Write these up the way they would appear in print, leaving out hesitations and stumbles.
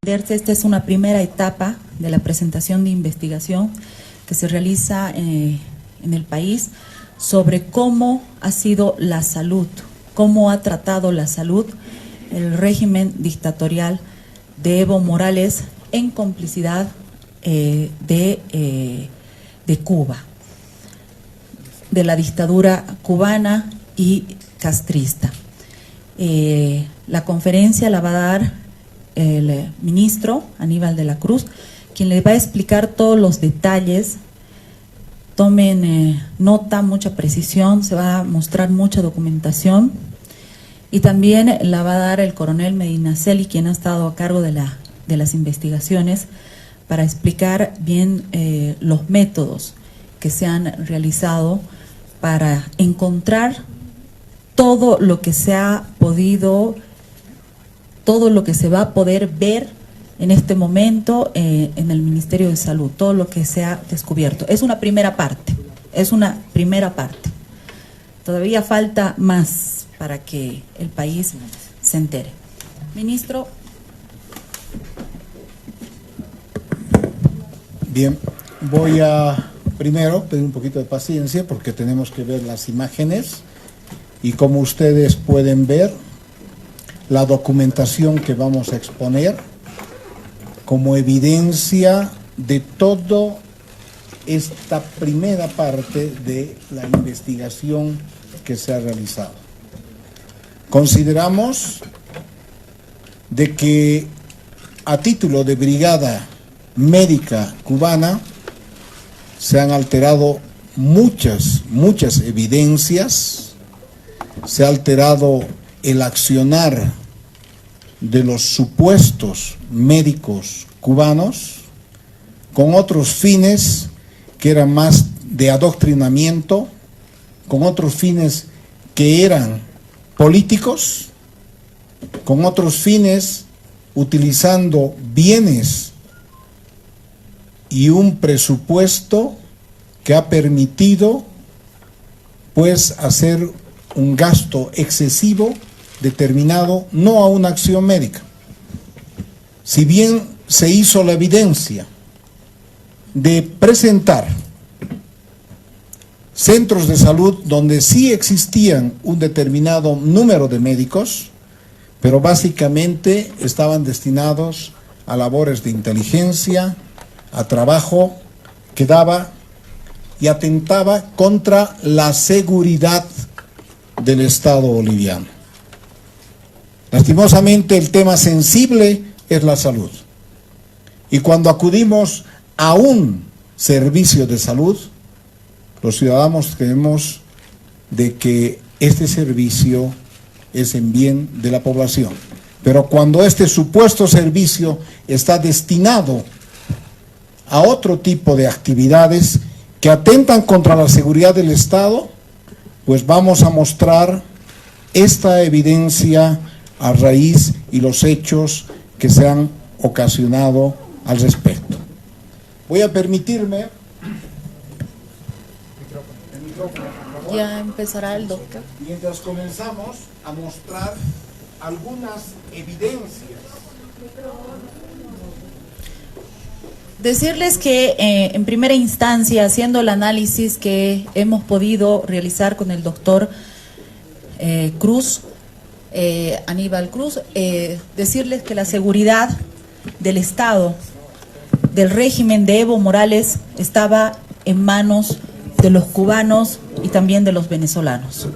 Esta es una primera etapa de la presentación de investigación que se realiza en el país sobre cómo ha sido la salud, cómo ha tratado la salud el régimen dictatorial de Evo Morales en complicidad de Cuba, de la dictadura cubana y castrista. La conferencia la va a dar el ministro Aníbal de la Cruz, quien les va a explicar todos los detalles. Tomen nota, mucha precisión, se va a mostrar mucha documentación, y también la va a dar el coronel Medinaceli, quien ha estado a cargo de las investigaciones, para explicar bien los métodos que se han realizado para encontrar todo lo que se ha podido, todo lo que se va a poder ver en este momento en el Ministerio de Salud, todo lo que se ha descubierto. Es una primera parte, Todavía falta más para que el país se entere. Ministro. Bien, voy a primero pedir un poquito de paciencia porque tenemos que ver las imágenes y como ustedes pueden ver, la documentación que vamos a exponer como evidencia de toda esta primera parte de la investigación que se ha realizado. Consideramos de que a título de brigada médica cubana se han alterado muchas evidencias, se ha alterado el accionar de los supuestos médicos cubanos con otros fines que eran más de adoctrinamiento, con otros fines que eran políticos, con otros fines utilizando bienes y un presupuesto que ha permitido pues hacer un gasto excesivo determinado no a una acción médica. Si bien se hizo la evidencia de presentar centros de salud donde sí existían un determinado número de médicos, pero básicamente estaban destinados a labores de inteligencia, a trabajo que daba y atentaba contra la seguridad del Estado boliviano. Lastimosamente el tema sensible es la salud. Y cuando acudimos a un servicio de salud, los ciudadanos creemos de que este servicio es en bien de la población. Pero cuando este supuesto servicio está destinado a otro tipo de actividades que atentan contra la seguridad del Estado, pues vamos a mostrar esta evidencia a raíz y los hechos que se han ocasionado al respecto. Voy a permitirme... Ya empezará el doctor. Mientras comenzamos a mostrar algunas evidencias. Decirles que en primera instancia, haciendo el análisis que hemos podido realizar con el doctor Cruz, Aníbal Cruz, decirles que la seguridad del Estado, del régimen de Evo Morales, estaba en manos de los cubanos y también de los venezolanos.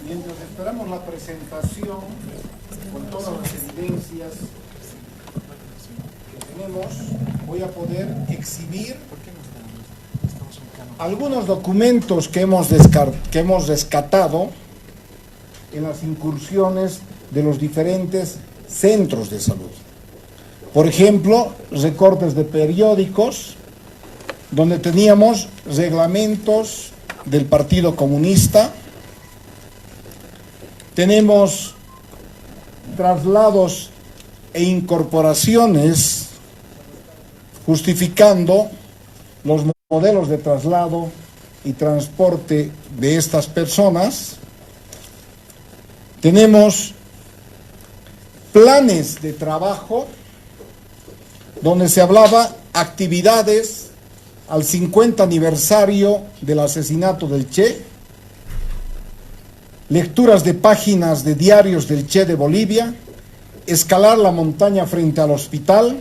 Mientras esperamos la presentación con todas las evidencias que tenemos, voy a poder exhibir algunos documentos que hemos rescatado en las incursiones de los diferentes centros de salud. Por ejemplo, recortes de periódicos, donde teníamos reglamentos del Partido Comunista, tenemos traslados e incorporaciones justificando los modelos de traslado y transporte de estas personas. Tenemos planes de trabajo donde se hablaba actividades al 50 aniversario del asesinato del Che, lecturas de páginas de diarios del Che de Bolivia, escalar la montaña frente al hospital,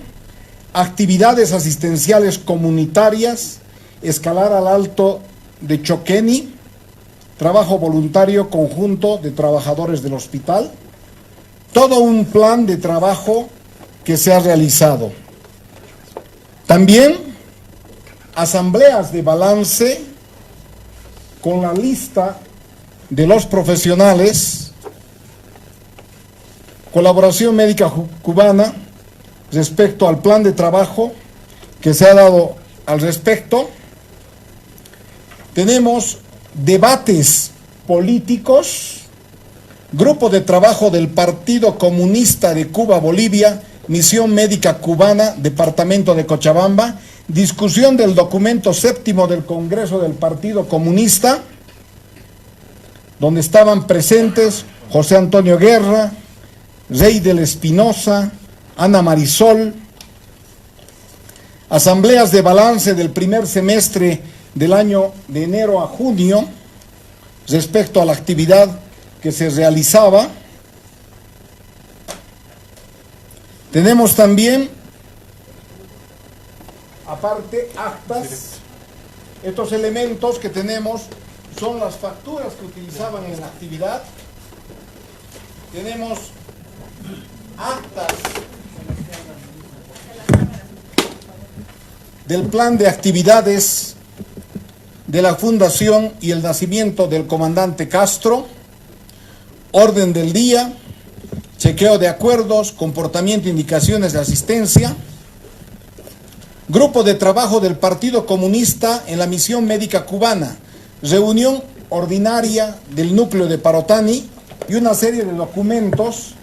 actividades asistenciales comunitarias, escalar al Alto de Choqueni, trabajo voluntario conjunto de trabajadores del hospital, todo un plan de trabajo que se ha realizado. También asambleas de balance con la lista de los profesionales, colaboración médica cubana respecto al plan de trabajo que se ha dado al respecto. Tenemos debates políticos, grupo de trabajo del Partido Comunista de Cuba, Bolivia, Misión Médica Cubana, Departamento de Cochabamba, discusión del documento séptimo del Congreso del Partido Comunista, donde estaban presentes José Antonio Guerra, Rey del Espinosa, Ana Marisol, asambleas de balance del primer semestre del año de enero a junio respecto a la actividad que se realizaba. Tenemos también, aparte, actas. Estos elementos que tenemos son las facturas que utilizaban en la actividad. Tenemos actas del plan de actividades de la fundación y el nacimiento del comandante Castro, orden del día, chequeo de acuerdos, comportamiento e indicaciones de asistencia, grupo de trabajo del Partido Comunista en la Misión Médica Cubana, reunión ordinaria del núcleo de Parotani y una serie de documentos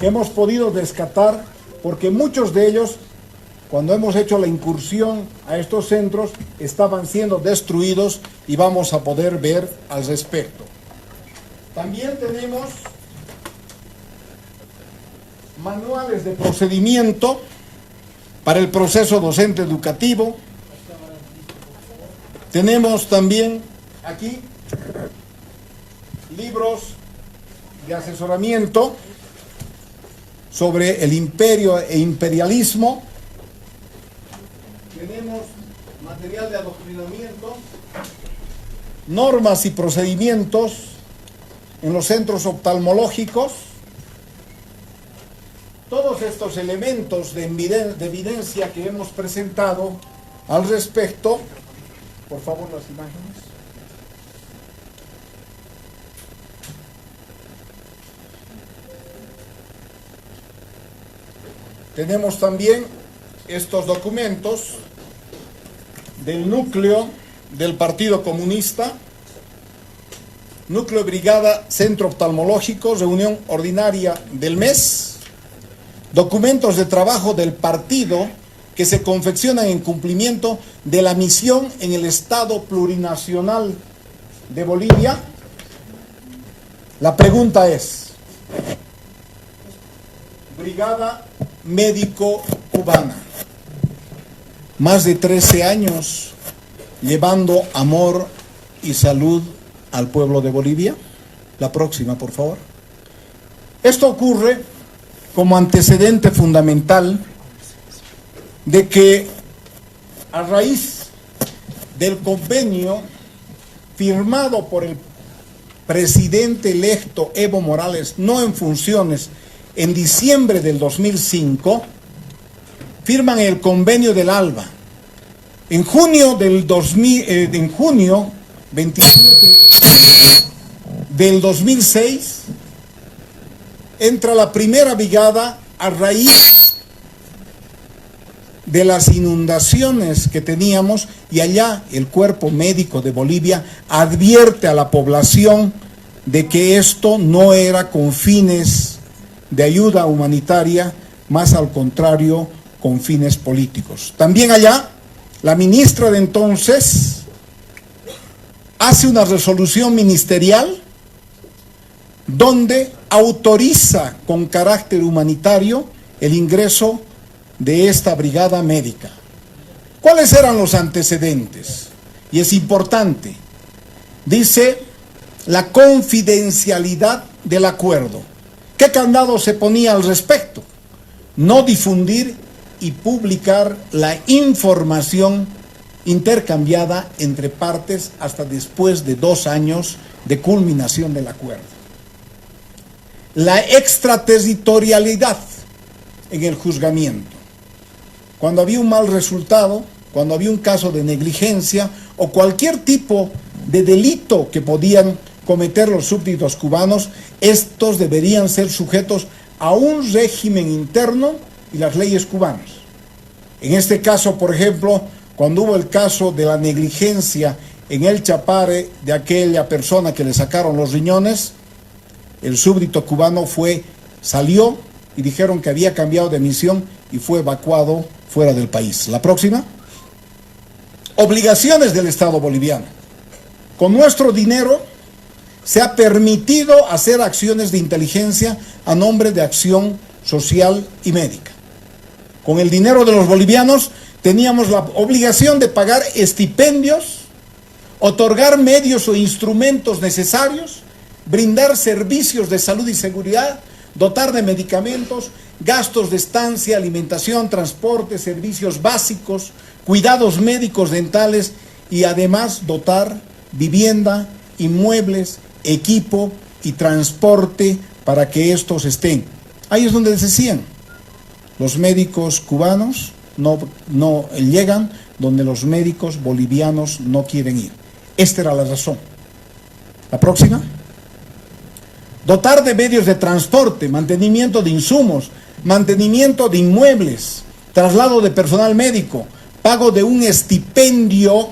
que hemos podido rescatar porque muchos de ellos, cuando hemos hecho la incursión a estos centros, estaban siendo destruidos y vamos a poder ver al respecto. También tenemos manuales de procedimiento para el proceso docente educativo. Tenemos también aquí libros de asesoramiento sobre el imperio e imperialismo. Tenemos material de adoctrinamiento, normas y procedimientos en los centros oftalmológicos. Todos estos elementos de evidencia que hemos presentado al respecto, por favor las imágenes. Tenemos también estos documentos del núcleo del Partido Comunista, núcleo brigada centro oftalmológico, reunión ordinaria del mes, documentos de trabajo del partido que se confeccionan en cumplimiento de la misión en el Estado Plurinacional de Bolivia. La pregunta es, Brigada Médico Cubana, más de 13 años llevando amor y salud al pueblo de Bolivia. La próxima, por favor. Esto ocurre como antecedente fundamental de que a raíz del convenio firmado por el presidente electo Evo Morales, no en funciones, en diciembre del 2005, firman el convenio del ALBA. En junio 27 del 2006 entra la primera brigada a raíz de las inundaciones que teníamos, y allá el Cuerpo Médico de Bolivia advierte a la población de que esto no era con fines de ayuda humanitaria, más al contrario, con fines políticos. También allá, la ministra de entonces hace una resolución ministerial donde autoriza con carácter humanitario el ingreso de esta brigada médica. ¿Cuáles eran los antecedentes? Y es importante, dice la confidencialidad del acuerdo. ¿Qué candado se ponía al respecto? No difundir y publicar la información intercambiada entre partes hasta después de 2 años de culminación del acuerdo. La extraterritorialidad en el juzgamiento. Cuando había un mal resultado, cuando había un caso de negligencia o cualquier tipo de delito que podían cometer los súbditos cubanos, estos deberían ser sujetos a un régimen interno y las leyes cubanas. En este caso, por ejemplo, cuando hubo el caso de la negligencia en el Chapare de aquella persona que le sacaron los riñones, el súbdito cubano salió y dijeron que había cambiado de misión y fue evacuado fuera del país. La próxima. Obligaciones del Estado boliviano. Con nuestro dinero se ha permitido hacer acciones de inteligencia a nombre de acción social y médica. Con el dinero de los bolivianos teníamos la obligación de pagar estipendios, otorgar medios o instrumentos necesarios, brindar servicios de salud y seguridad, dotar de medicamentos, gastos de estancia, alimentación, transporte, servicios básicos, cuidados médicos dentales y además dotar vivienda, inmuebles, equipo y transporte para que estos estén. Ahí es donde les decían, los médicos cubanos no llegan donde los médicos bolivianos no quieren ir. Esta era la razón. La próxima. Dotar de medios de transporte, mantenimiento de insumos, mantenimiento de inmuebles, traslado de personal médico, pago de un estipendio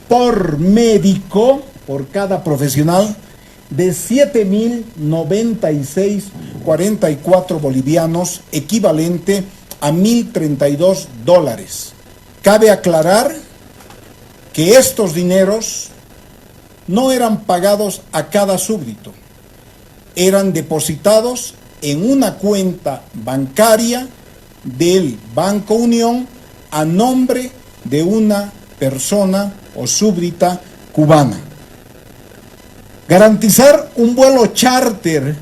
por médico, por cada profesional, de 7.096.44 bolivianos, equivalente a $1.032. Cabe aclarar que estos dineros no eran pagados a cada súbdito, eran depositados en una cuenta bancaria del Banco Unión a nombre de una persona o súbdita cubana. Garantizar un vuelo charter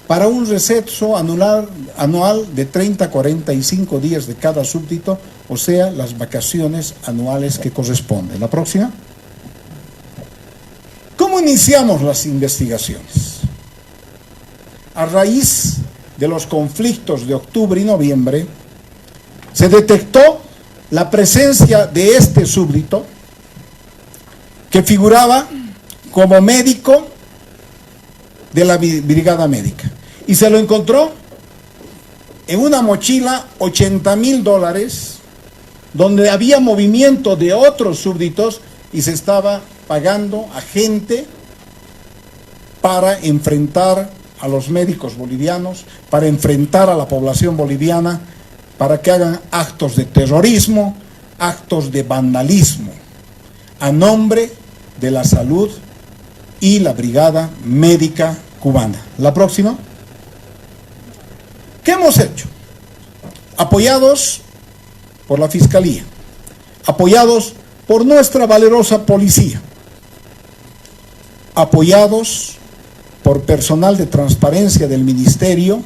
para un receso anual de 30 a 45 días de cada súbdito, o sea, las vacaciones anuales que corresponden. La próxima. ¿Cómo iniciamos las investigaciones? A raíz de los conflictos de octubre y noviembre, se detectó la presencia de este súbdito que figuraba como médico de la brigada médica. Y se lo encontró en una mochila $80.000, donde había movimiento de otros súbditos y se estaba pagando a gente para enfrentar a los médicos bolivianos, para enfrentar a la población boliviana, para que hagan actos de terrorismo, actos de vandalismo, a nombre de la salud y la brigada médica cubana. La próxima. ¿Qué hemos hecho? Apoyados por la Fiscalía, apoyados por nuestra valerosa policía, apoyados por personal de transparencia del Ministerio,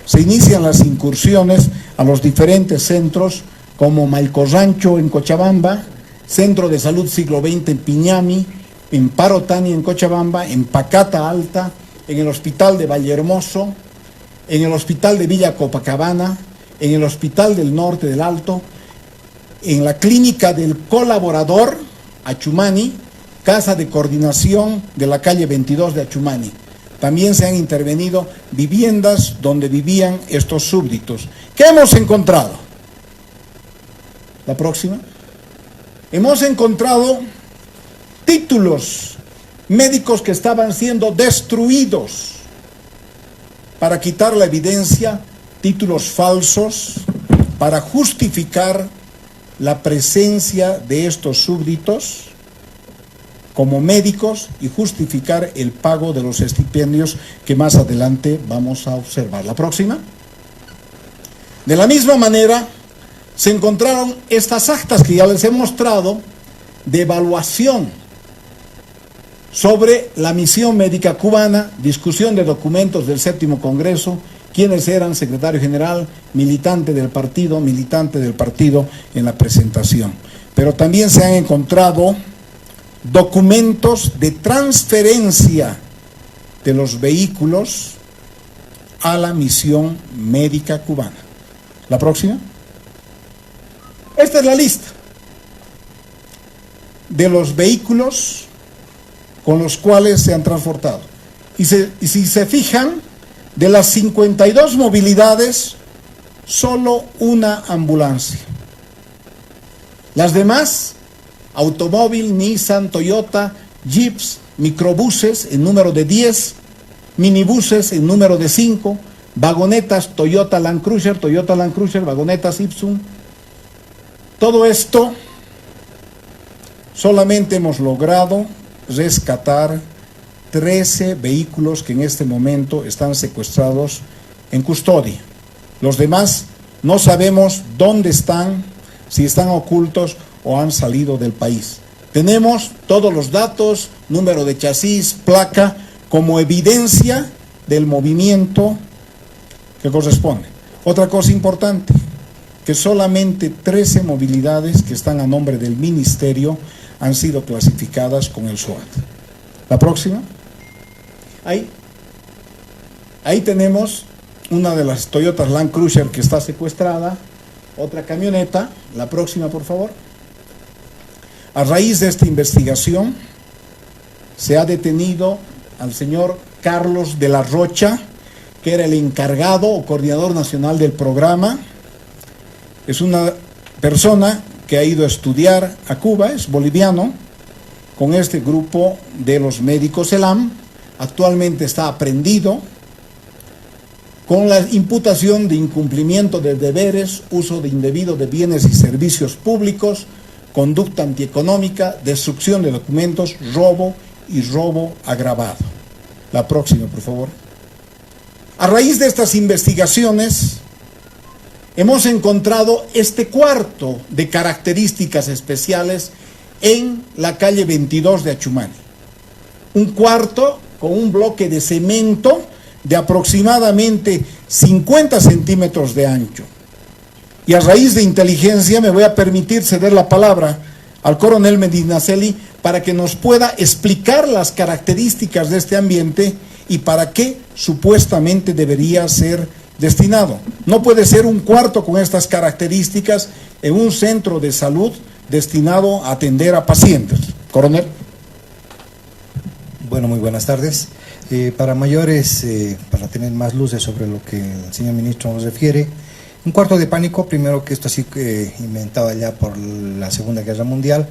se inician las incursiones a los diferentes centros como Malcorrancho en Cochabamba, Centro de Salud Siglo XX en Piñami, en Parotani en Cochabamba, en Pacata Alta, en el Hospital de Vallehermoso, en el Hospital de Villa Copacabana, en el Hospital del Norte del Alto, en la Clínica del Colaborador, Achumani, Casa de Coordinación de la calle 22 de Achumani. También se han intervenido viviendas donde vivían estos súbditos. ¿Qué hemos encontrado? La próxima. Hemos encontrado títulos médicos que estaban siendo destruidos para quitar la evidencia, títulos falsos, para justificar la presencia de estos súbditos como médicos y justificar el pago de los estipendios que más adelante vamos a observar. La próxima. De la misma manera, se encontraron estas actas que ya les he mostrado de evaluación sobre la misión médica cubana, discusión de documentos del 7º Congreso, quienes eran secretario general, militante del partido en la presentación. Pero también se han encontrado documentos de transferencia de los vehículos a la misión médica cubana. La próxima. Esta es la lista de los vehículos con los cuales se han transportado. Y si se fijan, de las 52 movilidades, solo una ambulancia. Las demás, automóvil, Nissan, Toyota, jeeps, microbuses en número de 10, minibuses en número de 5, vagonetas Toyota Land Cruiser, vagonetas Ipsum. Todo esto solamente hemos logrado rescatar 13 vehículos que en este momento están secuestrados en custodia. Los demás no sabemos dónde están, si están ocultos o han salido del país. Tenemos todos los datos, número de chasis, placa, como evidencia del movimiento que corresponde. Otra cosa importante, que solamente 13 movilidades que están a nombre del Ministerio han sido clasificadas con el SWAT. La próxima. Ahí tenemos una de las Toyota Land Cruiser que está secuestrada, otra camioneta. La próxima, por favor. A raíz de esta investigación, se ha detenido al señor Carlos de la Rocha, que era el encargado o coordinador nacional del programa. Es una persona que ha ido a estudiar a Cuba, es boliviano, con este grupo de los médicos ELAM. Actualmente está aprehendido con la imputación de incumplimiento de deberes, uso de indebido de bienes y servicios públicos, conducta antieconómica, destrucción de documentos, robo y robo agravado. La próxima, por favor. A raíz de estas investigaciones, hemos encontrado este cuarto de características especiales en la calle 22 de Achumani. Un cuarto con un bloque de cemento de aproximadamente 50 centímetros de ancho. Y a raíz de inteligencia me voy a permitir ceder la palabra al coronel Medinaceli para que nos pueda explicar las características de este ambiente y para qué supuestamente debería ser destinado. No puede ser un cuarto con estas características en un centro de salud destinado a atender a pacientes. Coronel. Bueno, muy buenas tardes. Para mayores, para tener más luces sobre lo que el señor ministro nos refiere, un cuarto de pánico, primero que esto así inventado ya por la Segunda Guerra Mundial,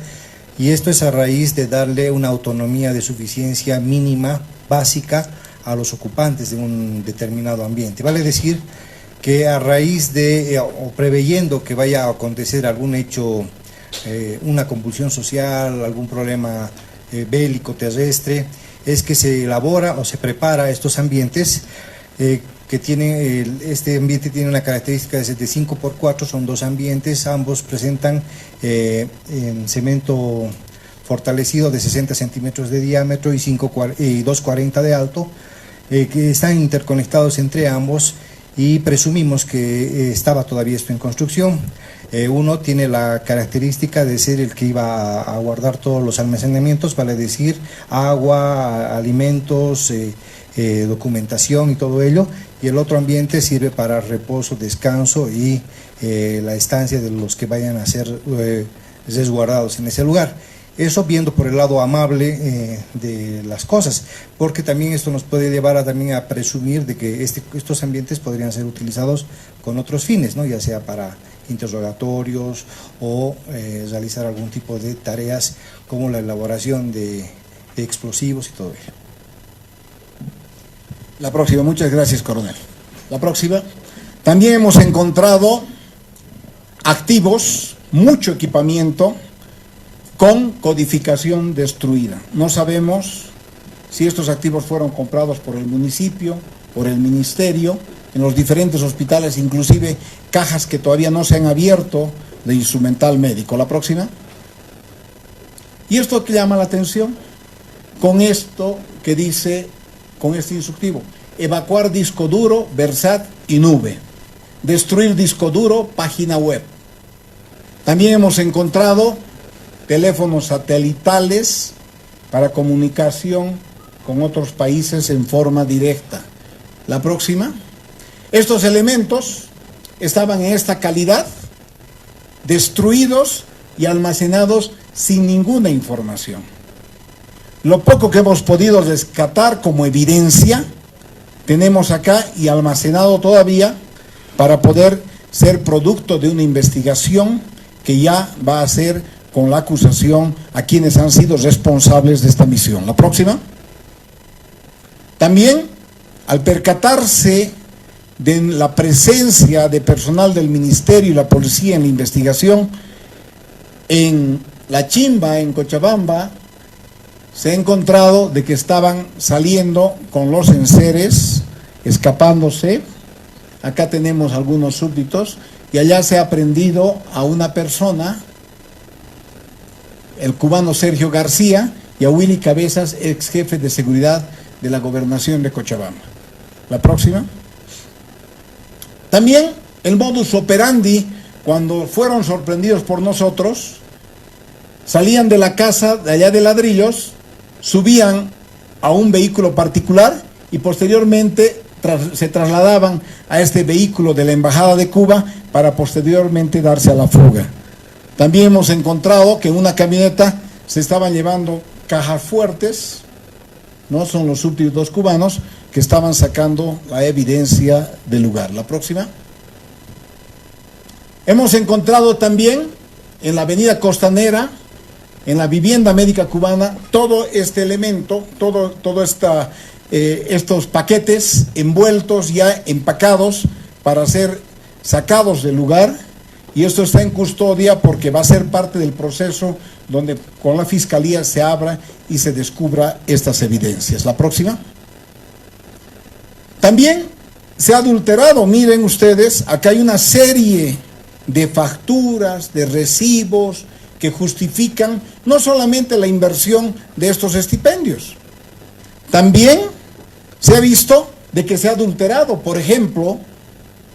y esto es a raíz de darle una autonomía de suficiencia mínima, básica, a los ocupantes de un determinado ambiente. Vale decir que a raíz de, o preveyendo que vaya a acontecer algún hecho, una convulsión social, algún problema bélico terrestre, es que se elabora o se prepara estos ambientes que tienen, este ambiente tiene una característica de 5x4, son dos ambientes, ambos presentan en cemento fortalecido de 60 centímetros de diámetro y 2,40 de alto, que están interconectados entre ambos, y presumimos que estaba todavía esto en construcción. Uno tiene la característica de ser el que iba a guardar todos los almacenamientos, vale decir agua, alimentos, documentación y todo ello, y el otro ambiente sirve para reposo, descanso y la estancia de los que vayan a ser resguardados en ese lugar. Eso viendo por el lado amable de las cosas, porque también esto nos puede llevar también a presumir de que estos ambientes podrían ser utilizados con otros fines, ¿no? Ya sea para interrogatorios o realizar algún tipo de tareas como la elaboración de explosivos y todo ello. La próxima, muchas gracias, coronel. La próxima. También hemos encontrado activos, mucho equipamiento con codificación destruida. No sabemos si estos activos fueron comprados por el municipio, por el ministerio, en los diferentes hospitales, inclusive cajas que todavía no se han abierto de instrumental médico. La próxima. ¿Y esto que llama la atención? Con esto que dice, con este instructivo: evacuar disco duro, Versat y nube. Destruir disco duro, página web. También hemos encontrado teléfonos satelitales para comunicación con otros países en forma directa. La próxima. Estos elementos estaban en esta calidad, destruidos y almacenados sin ninguna información. Lo poco que hemos podido rescatar como evidencia, tenemos acá y almacenado todavía para poder ser producto de una investigación que ya va a ser con la acusación a quienes han sido responsables de esta misión. La próxima. También, al percatarse de la presencia de personal del Ministerio y la Policía en la investigación, en La Chimba, en Cochabamba, se ha encontrado de que estaban saliendo con los enseres, escapándose. Acá tenemos algunos súbditos, y allá se ha aprendido a una persona, el cubano Sergio García, y a Willy Cabezas, ex jefe de seguridad de la gobernación de Cochabamba. La próxima. También el modus operandi, cuando fueron sorprendidos por nosotros, salían de la casa de allá de Ladrillos, subían a un vehículo particular y posteriormente se trasladaban a este vehículo de la Embajada de Cuba para posteriormente darse a la fuga. También hemos encontrado que en una camioneta se estaban llevando cajas fuertes, ¿no? Son los súbditos cubanos que estaban sacando la evidencia del lugar. La próxima. Hemos encontrado también en la avenida Costanera, en la vivienda médica cubana, todo este elemento, estos paquetes envueltos, ya empacados para ser sacados del lugar, y esto está en custodia porque va a ser parte del proceso donde con la Fiscalía se abra y se descubra estas evidencias. La próxima. También se ha adulterado, miren ustedes, acá hay una serie de facturas, de recibos que justifican no solamente la inversión de estos estipendios, también se ha visto de que se ha adulterado, por ejemplo,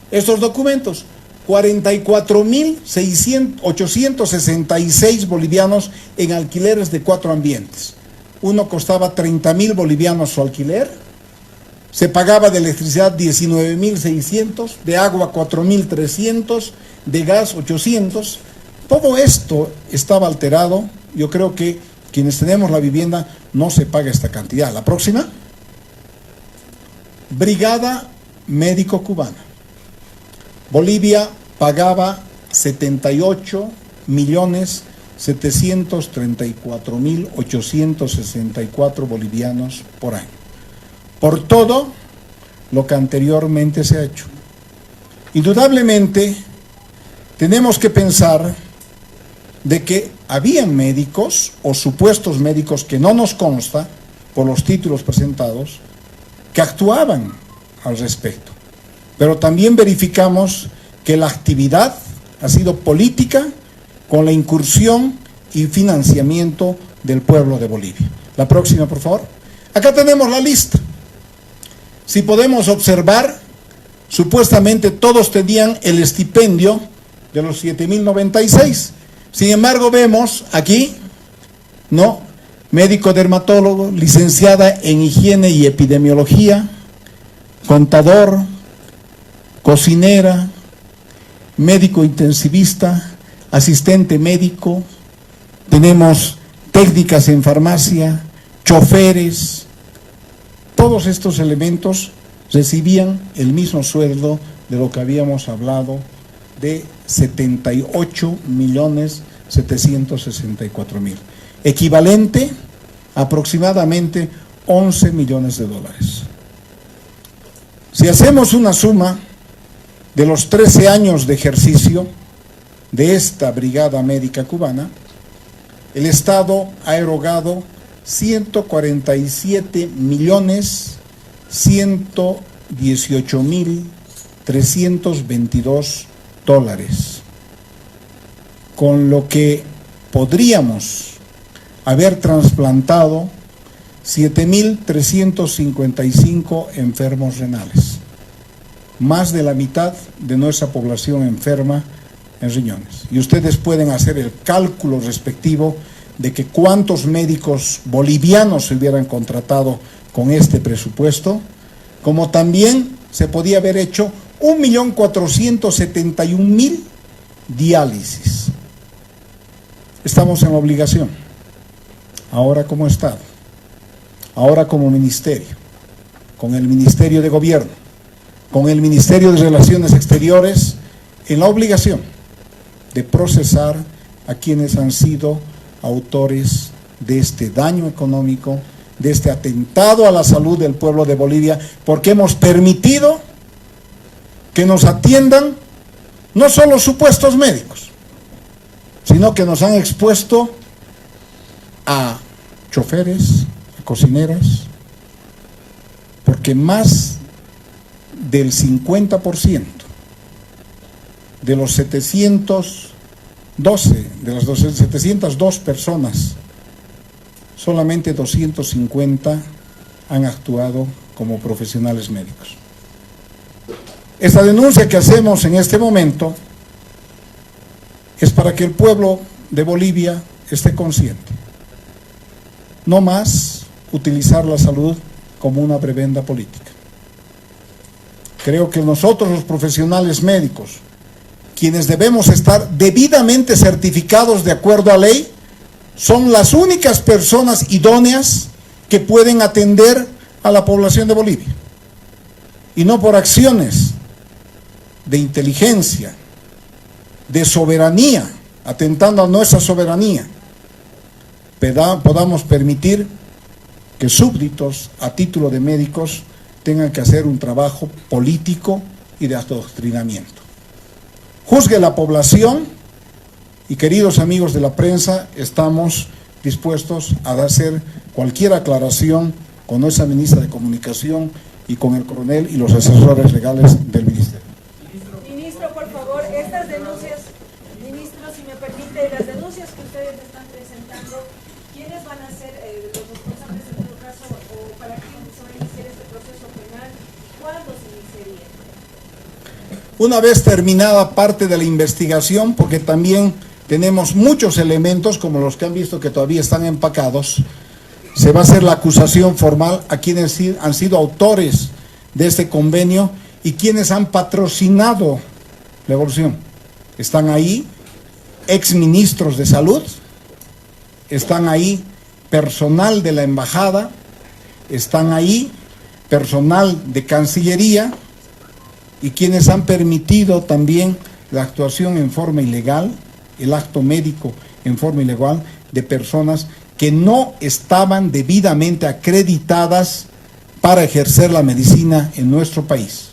estos documentos: 44.866 bolivianos en alquileres de 4 ambientes. Uno costaba 30.000 bolivianos su alquiler, se pagaba de electricidad 19.600, de agua 4.300, de gas 800. Todo esto estaba alterado. Yo creo que quienes tenemos la vivienda no se paga esta cantidad. La próxima. Brigada Médico Cubana. Bolivia pagaba 78.734.864 bolivianos por año, por todo lo que anteriormente se ha hecho. Indudablemente, tenemos que pensar de que habían médicos o supuestos médicos, que no nos consta por los títulos presentados, que actuaban al respecto. Pero también verificamos que la actividad ha sido política, con la incursión y financiamiento del pueblo de Bolivia. La próxima, por favor. Acá tenemos la lista. Si podemos observar, supuestamente todos tenían el estipendio de los 7.096. Sin embargo, vemos aquí, ¿no? Médico dermatólogo, licenciada en higiene y epidemiología, contador, cocinera, médico intensivista, asistente médico, tenemos técnicas en farmacia, choferes. Todos estos elementos recibían el mismo sueldo de lo que habíamos hablado, de 78.764.000, equivalente a aproximadamente 11 millones de dólares. Si hacemos una suma de los 13 años de ejercicio, de esta Brigada Médica Cubana, el Estado ha erogado 147.118.322 dólares, con lo que podríamos haber trasplantado 7.355 enfermos renales, más de la mitad de nuestra población enferma en riñones. Y ustedes pueden hacer el cálculo respectivo de que cuántos médicos bolivianos se hubieran contratado con este presupuesto, como también se podía haber hecho 1.471.000 diálisis. Estamos en la obligación, ahora como Estado, ahora como Ministerio, con el Ministerio de Gobierno, con el Ministerio de Relaciones Exteriores, en la obligación de procesar a quienes han sido autores de este daño económico, de este atentado a la salud del pueblo de Bolivia, porque hemos permitido que nos atiendan no solo supuestos médicos, sino que nos han expuesto a choferes, a cocineras, porque más del 50% de los 702 personas, solamente 250 han actuado como profesionales médicos. Esta denuncia que hacemos en este momento es para que el pueblo de Bolivia esté consciente. No más utilizar la salud como una prebenda política. Creo que nosotros, los profesionales médicos, quienes debemos estar debidamente certificados de acuerdo a ley, son las únicas personas idóneas que pueden atender a la población de Bolivia. Y no por acciones de inteligencia, de soberanía, atentando a nuestra soberanía, podamos permitir que súbditos a título de médicos tengan que hacer un trabajo político y de adoctrinamiento. Juzgue la población y, queridos amigos de la prensa, estamos dispuestos a hacer cualquier aclaración con nuestra ministra de Comunicación y con el coronel y los asesores legales del ministerio. Ministro, por favor, estas denuncias, ministro, si me permite, las denuncias que ustedes están presentando, ¿quiénes van a ser los responsables en todo caso o para quién se va a iniciar este proceso penal? ¿Cuándo se iniciaría? Una vez terminada parte de la investigación, porque también tenemos muchos elementos, como los que han visto que todavía están empacados, se va a hacer la acusación formal a quienes han sido autores de este convenio y quienes han patrocinado la evolución. Están ahí exministros de salud, están ahí personal de la embajada, están ahí personal de Cancillería, y quienes han permitido también la actuación en forma ilegal, el acto médico en forma ilegal de personas que no estaban debidamente acreditadas para ejercer la medicina en nuestro país.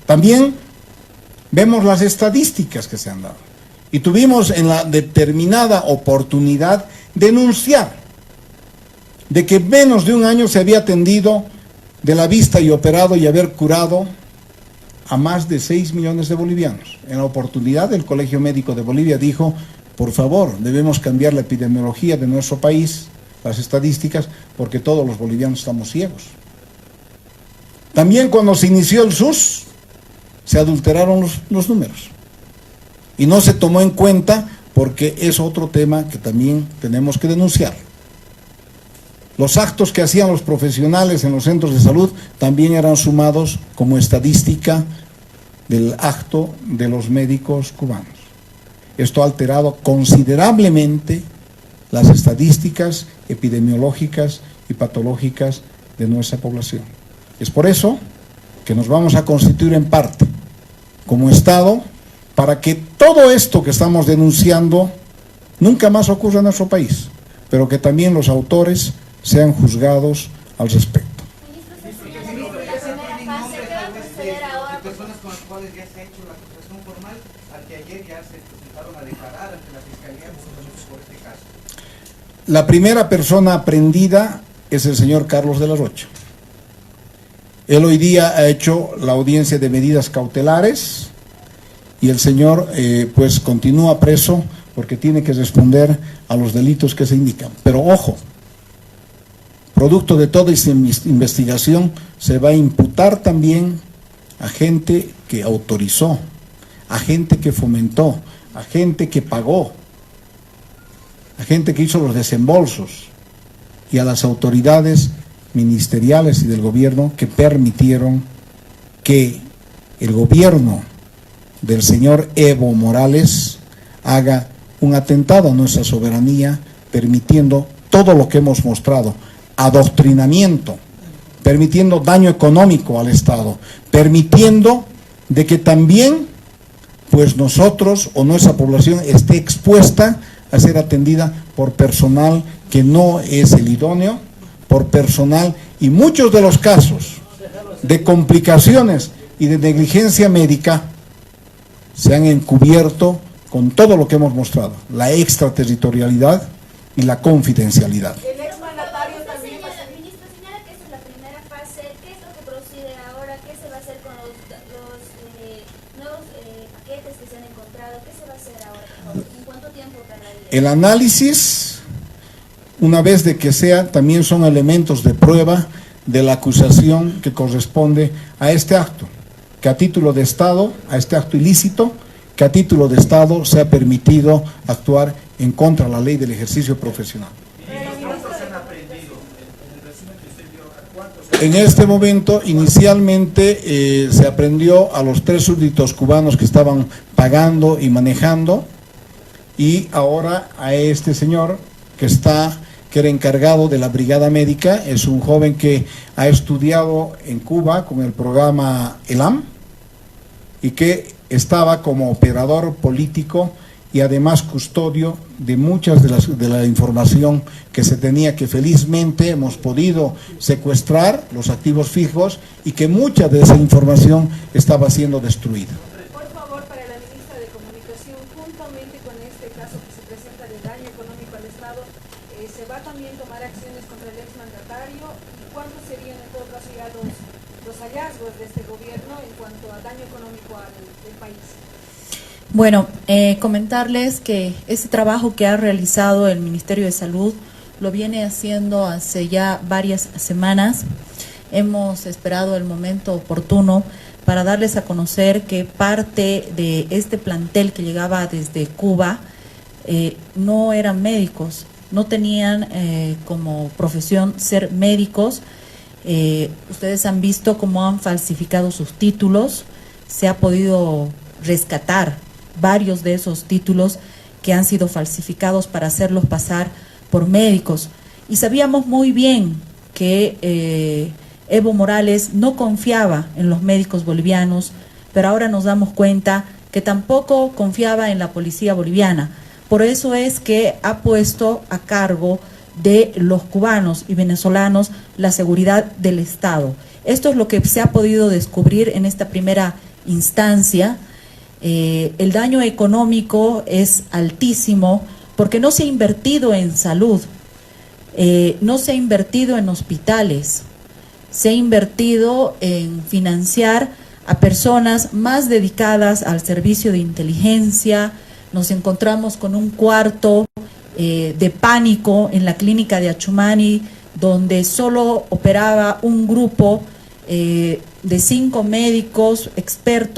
También vemos las estadísticas que se han dado y tuvimos en la determinada oportunidad denunciar de que menos de un año se había atendido de la vista y operado y haber curado a más de 6 millones de bolivianos. En la oportunidad, el Colegio Médico de Bolivia dijo: por favor, debemos cambiar la epidemiología de nuestro país, las estadísticas, porque todos los bolivianos estamos ciegos. También cuando se inició el SUS, se adulteraron los números. Y no se tomó en cuenta, porque es otro tema que también tenemos que denunciar. Los actos que hacían los profesionales en los centros de salud también eran sumados como estadística del acto de los médicos cubanos. Esto ha alterado considerablemente las estadísticas epidemiológicas y patológicas de nuestra población. Es por eso que nos vamos a constituir en parte como Estado para que todo esto que estamos denunciando nunca más ocurra en nuestro país, pero que también los autores sean juzgados al respecto. Personas con las cuales ya se ha hecho la acusación formal, al que ayer ya se presentaron La primera persona aprendida es el señor Carlos de la Rocha. Él hoy día ha hecho la audiencia de medidas cautelares y el señor pues continúa preso porque tiene que responder a los delitos que se indican. Pero ojo, producto de toda esta investigación se va a imputar también a gente que autorizó, a gente que fomentó, a gente que pagó, a gente que hizo los desembolsos y a las autoridades ministeriales y del gobierno que permitieron que el gobierno del señor Evo Morales haga un atentado a nuestra soberanía, permitiendo todo lo que hemos mostrado, adoctrinamiento, permitiendo daño económico al Estado, permitiendo de que también pues nosotros o nuestra población esté expuesta a ser atendida por personal que no es el idóneo, por personal, y muchos de los casos de complicaciones y de negligencia médica se han encubierto con todo lo que hemos mostrado, la extraterritorialidad y la confidencialidad. El exmandatario también va a ser... Ministro, señala que esta es la primera fase. ¿Qué es lo que procede ahora? ¿Qué se va a hacer con los nuevos paquetes que se han encontrado? ¿Qué se va a hacer ahora? ¿En cuánto tiempo tardaría? El análisis, una vez de que sea, también son elementos de prueba de la acusación que corresponde a este acto, que a título de Estado, a este acto ilícito, que a título de Estado se ha permitido actuar en contra de la ley del ejercicio profesional. En este momento, inicialmente se aprendió a los 3 súbditos cubanos que estaban pagando y manejando, y ahora a este señor que era encargado de la brigada médica, es un joven que ha estudiado en Cuba con el programa ELAM y que estaba como operador político y además custodio de muchas de la información que se tenía, que felizmente hemos podido secuestrar los activos fijos y que mucha de esa información estaba siendo destruida. Por favor, para la ministra de Comunicación, juntamente con este caso que se presenta de daño económico al Estado, ¿se va a también tomar acciones contra el exmandatario? ¿Y cuántos serían en todo caso ya los hallazgos de este gobierno en cuanto a daño económico al país? Bueno, comentarles que ese trabajo que ha realizado el Ministerio de Salud lo viene haciendo hace ya varias semanas. Hemos esperado el momento oportuno para darles a conocer que parte de este plantel que llegaba desde Cuba no eran médicos, no tenían como profesión ser médicos. Ustedes han visto cómo han falsificado sus títulos, se ha podido rescatar varios de esos títulos que han sido falsificados para hacerlos pasar por médicos. Y sabíamos muy bien que Evo Morales no confiaba en los médicos bolivianos, pero ahora nos damos cuenta que tampoco confiaba en la policía boliviana. Por eso es que ha puesto a cargo de los cubanos y venezolanos la seguridad del Estado. Esto es lo que se ha podido descubrir en esta primera instancia. El daño económico es altísimo porque no se ha invertido en salud, no se ha invertido en hospitales, se ha invertido en financiar a personas más dedicadas al servicio de inteligencia. Nos encontramos con un cuarto de pánico en la clínica de Achumani, donde solo operaba un grupo de 5 médicos expertos